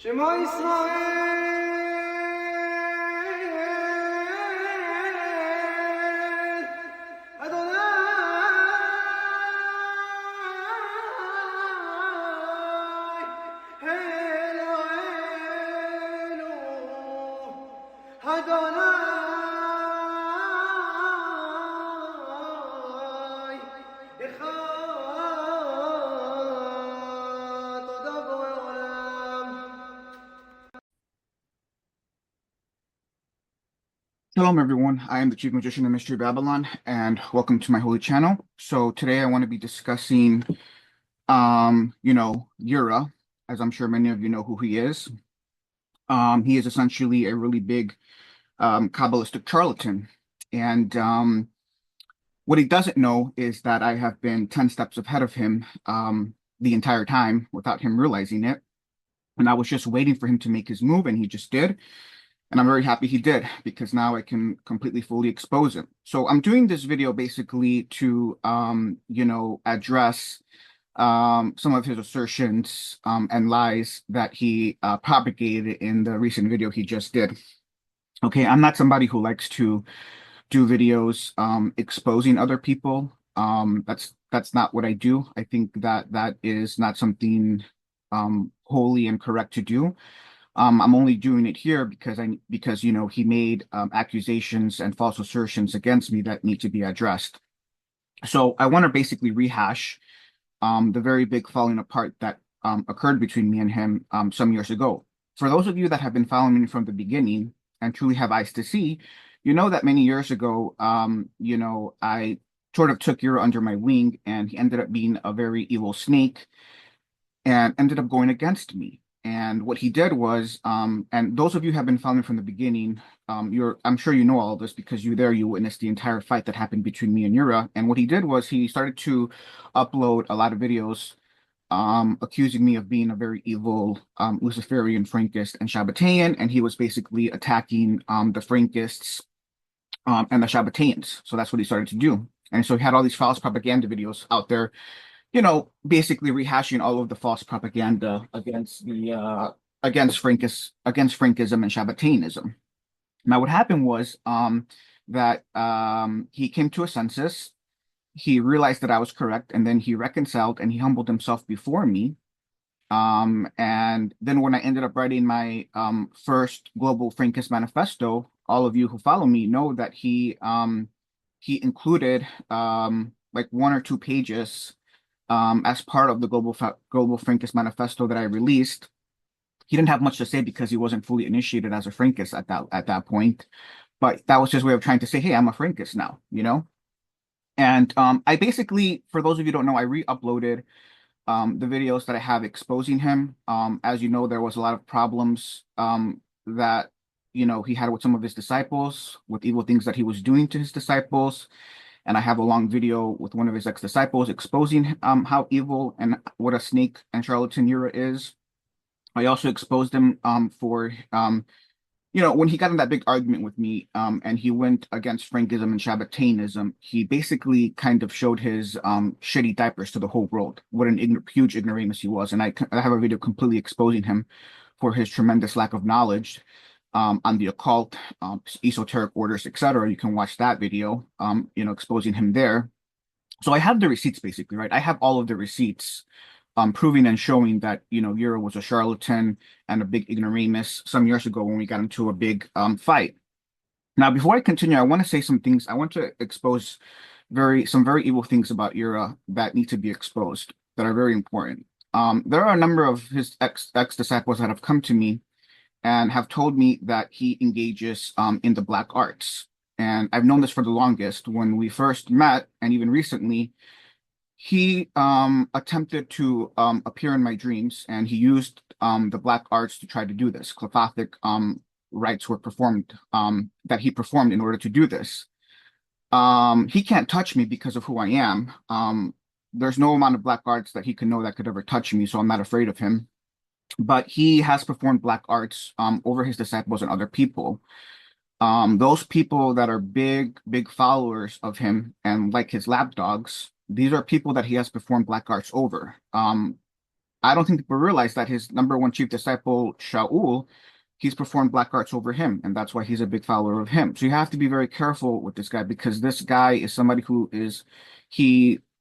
שמע ישראל, אדוני אלוהינו, אדוני אחד, תודה בורא עולם. Shalom, everyone. I am the Chief Magician of Mystery Babylon, and welcome to my holy channel. So today I want to be discussing, Yirah, as I'm sure many of you know who he is. He is essentially a really big Kabbalistic charlatan. And what he doesn't know is that I have been 10 steps ahead of him the entire time without him realizing it. And I was just waiting for him to make his move, and he just did. And I'm very happy he did, because now I can completely fully expose him. So I'm doing this video basically to, address some of his assertions and lies that he propagated in the recent video he just did. Okay, I'm not somebody who likes to do videos exposing other people. That's not what I do. I think that that is not something holy and correct to do. I'm only doing it here because he made accusations and false assertions against me that need to be addressed. So I want to basically rehash the very big falling apart that occurred between me and him some years ago. For those of you that have been following me from the beginning and truly have eyes to see, you know that many years ago, I sort of took Yirah under my wing, and he ended up being a very evil snake and ended up going against me. And what he did was, and those of you who have been following from the beginning, I'm sure you know all of this because you witnessed the entire fight that happened between me and Yirah. And what he did was he started to upload a lot of videos accusing me of being a very evil Luciferian, Frankist, and Shabbatean. And he was basically attacking the Frankists and the Shabbateans. So that's what he started to do. And so he had all these false propaganda videos out there, basically rehashing all of the false propaganda against Frankism and Shabbatainism. Now, what happened was that he came to a sensus. He realized that I was correct, and then he reconciled and he humbled himself before me. And then when I ended up writing my first Global Frankist Manifesto, all of you who follow me know that he included like 1 or 2 pages as part of the Global Frankist Manifesto that I released. He didn't have much to say because he wasn't fully initiated as a Frankist at that point. But that was his way of trying to say, hey, I'm a Frankist now, And I basically, for those of you who don't know, I re-uploaded the videos that I have exposing him. As you know, there was a lot of problems that, he had with some of his disciples, with evil things that he was doing to his disciples. And I have a long video with one of his ex-disciples exposing how evil and what a snake and charlatan Yirah is. I also exposed him for, when he got in that big argument with me and he went against Frankism and Shabbatainism, he basically kind of showed his shitty diapers to the whole world. What an huge ignoramus he was. And I have a video completely exposing him for his tremendous lack of knowledge on the occult, esoteric orders, etc. You can watch that video, exposing him there. So I have the receipts basically, right? I have all of the receipts proving and showing that, Yirah was a charlatan and a big ignoramus some years ago when we got into a big fight. Now, before I continue, I want to say some things. I want to expose some very evil things about Yirah that need to be exposed, that are very important. There are a number of his ex-disciples that have come to me and have told me that he engages in the black arts. And I've known this for the longest. When we first met, and even recently, he attempted to appear in my dreams, and he used the black arts to try to do this. Qliphothic rites were performed, that he performed in order to do this. He can't touch me because of who I am. There's no amount of black arts that he can know that could ever touch me, so I'm not afraid of him. But he has performed black arts over his disciples and other people. Those people that are big followers of him and like his lapdogs, these are people that he has performed black arts over. I don't think people realize that his number one chief disciple, Shaul, he's performed black arts over him, and that's why he's a big follower of him. So you have to be very careful with this guy because this guy is somebody who is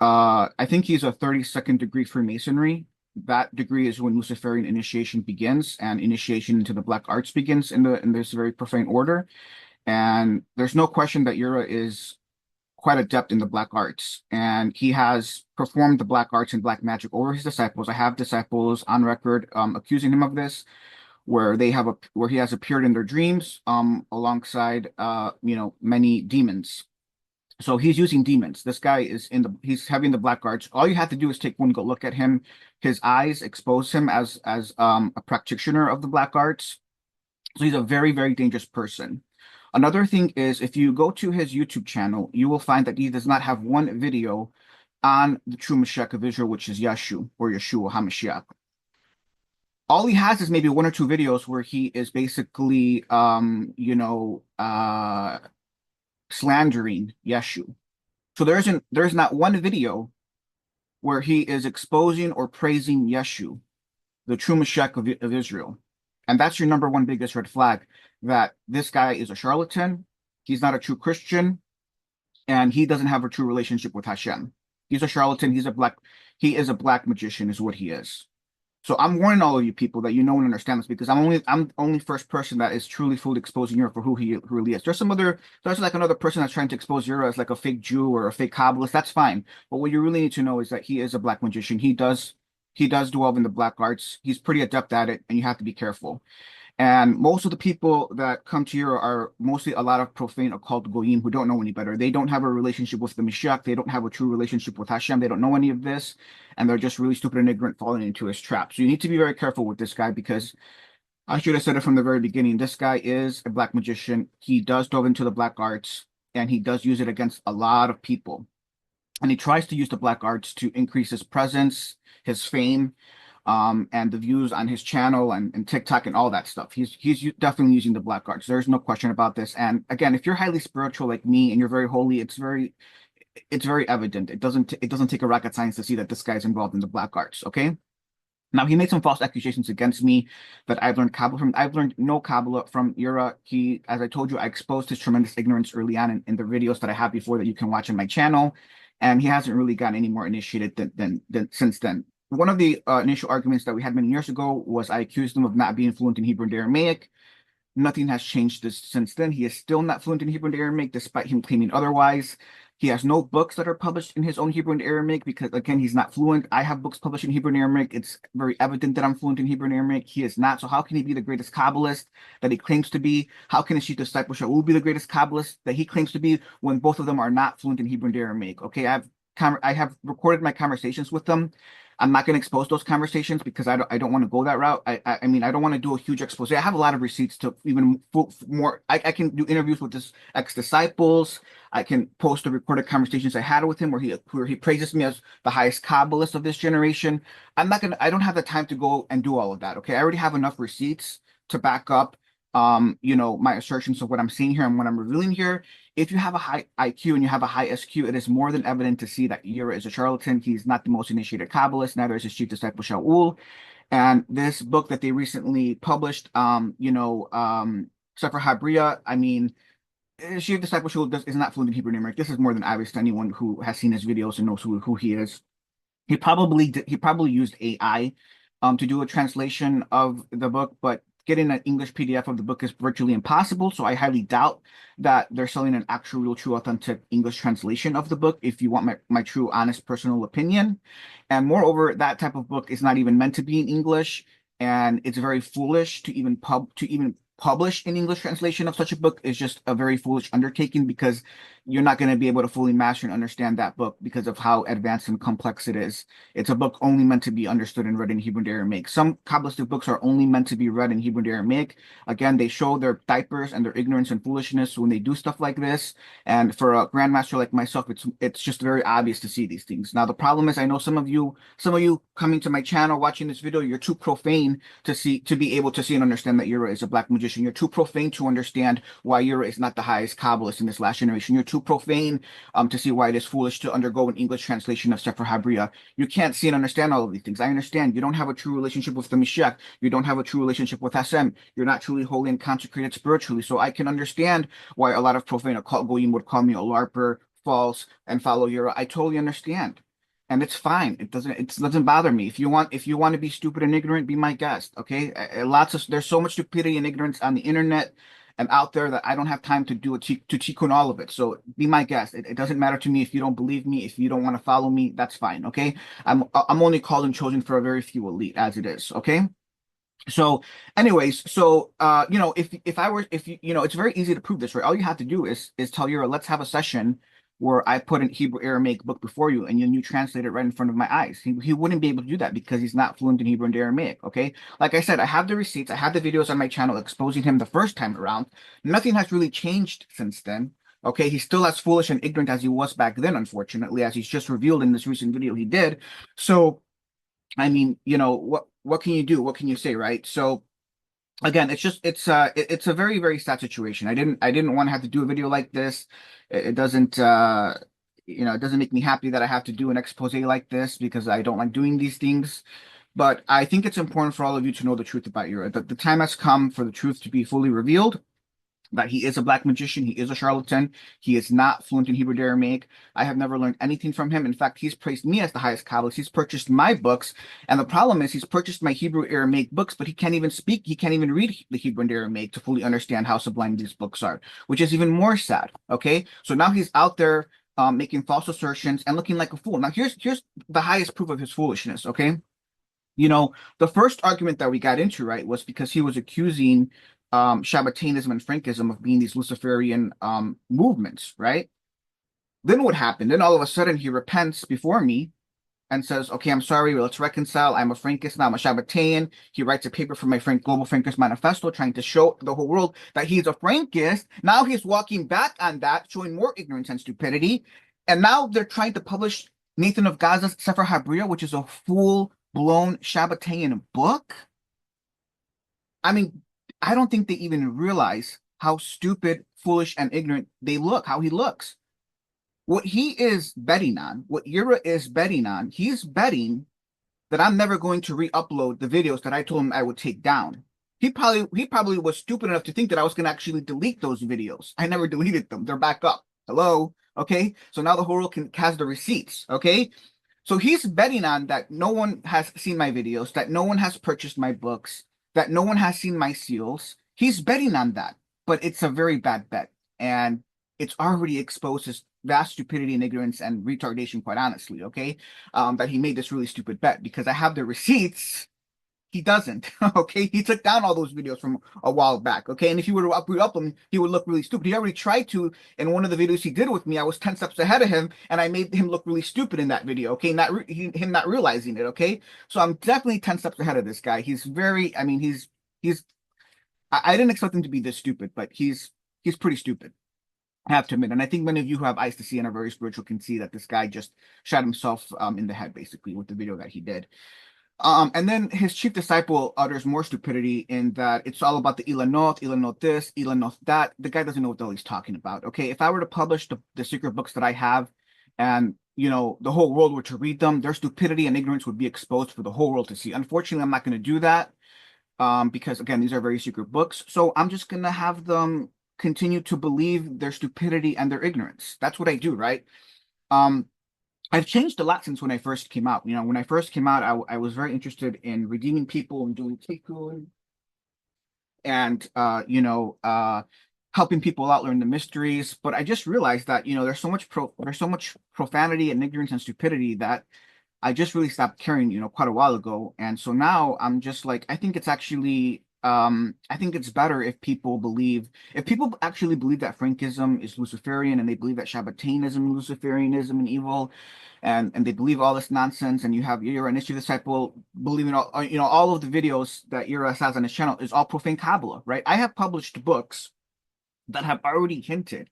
I think he's a 32nd degree Freemasonry. That degree is when Luciferian initiation begins and initiation into the black arts begins in this very profane order. And there's no question that Yirah is quite adept in the black arts, and he has performed the black arts and black magic over his disciples. I have disciples on record accusing him of this, where he has appeared in their dreams alongside many demons. So he's using demons. This guy he's having the black arts. All you have to do is take one good look at him. His eyes expose him as a practitioner of the black arts. So he's a very, very dangerous person. Another thing is, if you go to his YouTube channel, you will find that he does not have one video on the true Mashiach of Israel, which is Yeshu or Yeshua HaMashiach. All he has is maybe one or two videos where he is basically, slandering Yeshu. So there's not one video where he is exposing or praising Yeshu, the true Mashiach of Israel. And that's your number one biggest red flag, that this guy is a charlatan, he's not a true Christian, and he doesn't have a true relationship with Hashem. He's a charlatan, he is a black magician is what he is. So I'm warning all of you people that you know and understand this, because I'm the only first person that is truly fully exposing Yirah for who he really is. There's like another person that's trying to expose Yirah as like a fake Jew or a fake Kabbalist. That's fine. But what you really need to know is that he is a black magician. He does dwell in the black arts. He's pretty adept at it, and you have to be careful. And most of the people that come to Yirah are mostly a lot of profane occult goyim who don't know any better. They don't have a relationship with the Mashiach. They don't have a true relationship with Hashem. They don't know any of this, and they're just really stupid and ignorant, falling into his trap. So you need to be very careful with this guy, because I should have said it from the very beginning. This guy is a black magician. He does delve into the black arts, and he does use it against a lot of people. And he tries to use the black arts to increase his presence, his fame, and the views on his channel and TikTok and all that stuff. He's definitely using the black arts. There's no question about this. And again, if you're highly spiritual like me and you're very holy, it's very evident. It doesn't take a rocket science to see that this guy's involved in the black arts. Okay. Now, he made some false accusations against me that I've learned Kabbalah from. I've learned no Kabbalah from Yirah. As I told you, I exposed his tremendous ignorance early on in the videos that I have before that you can watch on my channel. And he hasn't really gotten any more initiated than since then. One of the initial arguments that we had many years ago was I accused him of not being fluent in Hebrew and Aramaic. Nothing has changed since then. He is still not fluent in Hebrew and Aramaic, despite him claiming otherwise. He has no books that are published in his own Hebrew and Aramaic because, again, he's not fluent. I have books published in Hebrew and Aramaic. It's very evident that I'm fluent in Hebrew and Aramaic. He is not. So how can he be the greatest Kabbalist that he claims to be? How can his chief disciple Shaul be the greatest Kabbalist that he claims to be when both of them are not fluent in Hebrew and Aramaic? Okay, I have recorded my conversations with them. I'm not going to expose those conversations because I don't want to go that route. I mean, I don't want to do a huge expose. I have a lot of receipts to even more. I can do interviews with his ex-disciples. I can post the recorded conversations I had with him where he praises me as the highest Kabbalist of this generation. I don't have the time to go and do all of that. Okay. I already have enough receipts to back up my assertions of what I'm seeing here and what I'm revealing here. If you have a high IQ and you have a high SQ, it is more than evident to see that Yirah is a charlatan. He's not the most initiated Kabbalist, neither is his chief disciple Shaul. And this book that they recently published, Sefer Habriya, I mean, his chief disciple Shaul is not fluent in Hebrew and Aramaic. This is more than obvious to anyone who has seen his videos and knows who he is. He probably used AI to do a translation of the book, but getting an English PDF of the book is virtually impossible. So I highly doubt that they're selling an actual, real, true, authentic English translation of the book, if you want my true, honest, personal opinion. And moreover, that type of book is not even meant to be in English, and it's very foolish to even publish an English translation of such a book. Is just a very foolish undertaking, because you're not going to be able to fully master and understand that book because of how advanced and complex it is. It's a book only meant to be understood and read in Hebrew and Aramaic. Some Kabbalistic books are only meant to be read in Hebrew and Aramaic. Again, they show their diapers and their ignorance and foolishness when they do stuff like this. And for a grandmaster like myself, it's just very obvious to see these things. Now, the problem is, I know some of you coming to my channel, watching this video, you're too profane to be able to see and understand that Yirah is a black magician. You're too profane to understand why Yirah is not the highest Kabbalist in this last generation. You're too too profane to see why it is foolish to undergo an English translation of Sefer HaBriah. You can't see and understand all of these things. I understand you don't have a true relationship with the Mashiach. You don't have a true relationship with Hashem. You're not truly holy and consecrated spiritually. So I can understand why a lot of profane occult goyim would call me a larper, false, and follow Yirah. I totally understand. And it's fine. It doesn't bother me. If you want to be stupid and ignorant, be my guest. Okay. There's so much stupidity and ignorance on the internet and out there that I don't have time to to tikkun all of it. So be my guest. It doesn't matter to me if you don't believe me, if you don't want to follow me, that's fine. Okay. I'm only called and chosen for a very few elite as it is. Okay. So, anyways, if it's very easy to prove this, right? All you have to do is tell Yirah, let's have a session where I put an Hebrew Aramaic book before you and you translate it right in front of my eyes. He wouldn't be able to do that because he's not fluent in Hebrew and Aramaic. Okay. Like I said, I have the receipts, I have the videos on my channel exposing him the first time around. Nothing has really changed since then. Okay, he's still as foolish and ignorant as he was back then, unfortunately, as he's just revealed in this recent video he did. So I mean, what can you do? What can you say, right? So again, it's a very, very sad situation. I didn't want to have to do a video like this. It doesn't it doesn't make me happy that I have to do an expose like this because I don't like doing these things. But I think it's important for all of you to know the truth about Yirah. The time has come for the truth to be fully revealed, that he is a black magician, he is a charlatan, he is not fluent in Hebrew and Aramaic. I have never learned anything from him. In fact, he's praised me as the highest Kabbalist. He's purchased my books, and the problem is he's purchased my Hebrew Aramaic books, but he can't even speak, he can't even read the Hebrew and Aramaic to fully understand how sublime these books are, which is even more sad, okay? So now he's out there making false assertions and looking like a fool. Now here's the highest proof of his foolishness, okay? The first argument that we got into, right, was because he was accusing Shabbatanism and Frankism of being these Luciferian movements, right? Then what happened? Then all of a sudden he repents before me and says, okay, I'm sorry, let's reconcile. I'm a Frankist, now I'm a Shabbatanian. He writes a paper for my Global Frankist Manifesto trying to show the whole world that he's a Frankist. Now he's walking back on that, showing more ignorance and stupidity. And now they're trying to publish Nathan of Gaza's Sefer HaBriah, which is a full-blown Shabbatanian book. I mean, I don't think they even realize how stupid, foolish, and ignorant they look, how he looks. What he is betting on, what Yirah is betting on, he's betting that I'm never going to re-upload the videos that I told him I would take down. He probably was stupid enough to think that I was going to actually delete those videos. I never deleted them. They're back up. Hello? Okay? So now the whole world has the receipts. Okay? So he's betting on that no one has seen my videos, that no one has purchased my books, that no one has seen my seals. He's betting on that, but it's a very bad bet. And it's already exposed his vast stupidity and ignorance and retardation, quite honestly, okay? That he made this really stupid bet because I have the receipts. He doesn't, okay? He took down all those videos from a while back, okay? And if you were to up him, he would look really stupid. He already tried to in one of the videos he did with me. I was 10 steps ahead of him, and I made him look really stupid in that video, okay? Him not realizing it, okay? So I'm definitely 10 steps ahead of this guy. He's very, I mean, I didn't expect him to be this stupid, but he's pretty stupid, I have to admit. And I think many of you who have eyes to see and are very spiritual can see that this guy just shot himself in the head, basically, with the video that he did. And then his chief disciple utters more stupidity in that it's all about the Ilanot this, Ilanot that. The guy doesn't know what the hell he's talking about. Okay, if I were to publish the secret books that I have, and the whole world were to read them, their stupidity and ignorance would be exposed for the whole world to see. Unfortunately, I'm not going to do that because again, these are very secret books. So I'm just going to have them continue to believe their stupidity and their ignorance. That's what I do, right? I've changed a lot since when I first came out. When I first came out, I was very interested in redeeming people and doing tikkun and, helping people out learn the mysteries. But I just realized that, there's so much profanity and ignorance and stupidity that I just really stopped caring, quite a while ago. And so now I'm just like, I think it's actually, I think it's better if people actually believe that Frankism is Luciferian and they believe that Shabbatanism, Luciferianism and evil, and they believe all this nonsense, and you have Yirah, an issue disciple, believing all of the videos that Yirah has on his channel is all profane Kabbalah, right? I have published books that have already hinted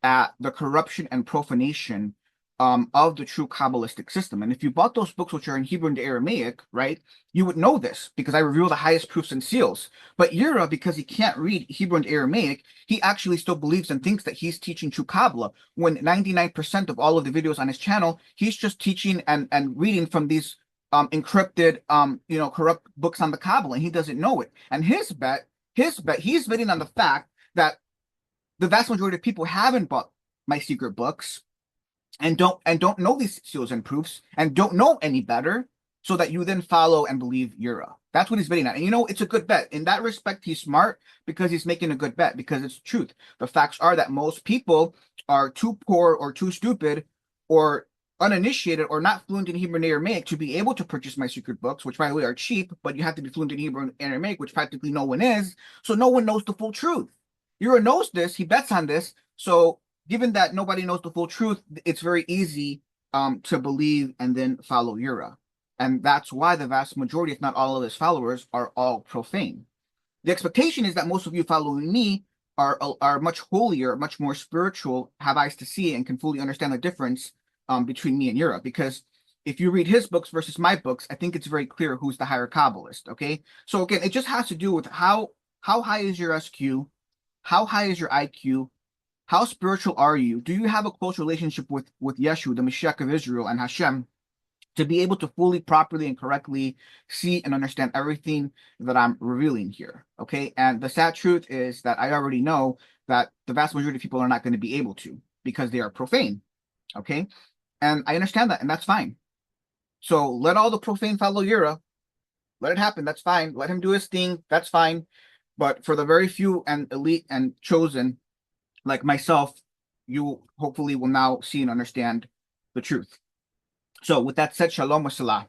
at the corruption and profanation of the true Kabbalistic system. And if you bought those books, which are in Hebrew and Aramaic, right, you would know this because I reveal the highest proofs and seals. But Yirah, because he can't read Hebrew and Aramaic, he actually still believes and thinks that he's teaching true Kabbalah, when 99% of all of the videos on his channel, he's just teaching and reading from these encrypted, corrupt books on the Kabbalah, and he doesn't know it. And he's betting on the fact that the vast majority of people haven't bought my secret books and don't know these seals and proofs and don't know any better, so that you then follow and believe Yirah. That's what he's betting on. And it's a good bet. In that respect, he's smart because he's making a good bet, because it's truth. The facts are that most people are too poor or too stupid or uninitiated or not fluent in Hebrew and Aramaic to be able to purchase my secret books, which by the way are cheap, but you have to be fluent in Hebrew and Aramaic, which practically no one is. So no one knows the full truth. Yirah knows this, he bets on this. So given that nobody knows the full truth, it's very easy to believe and then follow Yirah. And that's why the vast majority, if not all of his followers, are all profane. The expectation is that most of you following me are much holier, much more spiritual, have eyes to see, and can fully understand the difference between me and Yirah. Because if you read his books versus my books, I think it's very clear who's the higher Kabbalist, okay? So again, it just has to do with how high is your SQ, how high is your IQ, how spiritual are you? Do you have a close relationship with Yeshu, the Mashiach of Israel, and Hashem, to be able to fully, properly, and correctly see and understand everything that I'm revealing here, okay? And the sad truth is that I already know that the vast majority of people are not going to be able to, because they are profane, okay? And I understand that, and that's fine. So let all the profane follow Yirah. Let it happen, that's fine. Let him do his thing, that's fine. But for the very few and elite and chosen, like myself, you hopefully will now see and understand the truth. So with that said, Shalom Wasalah.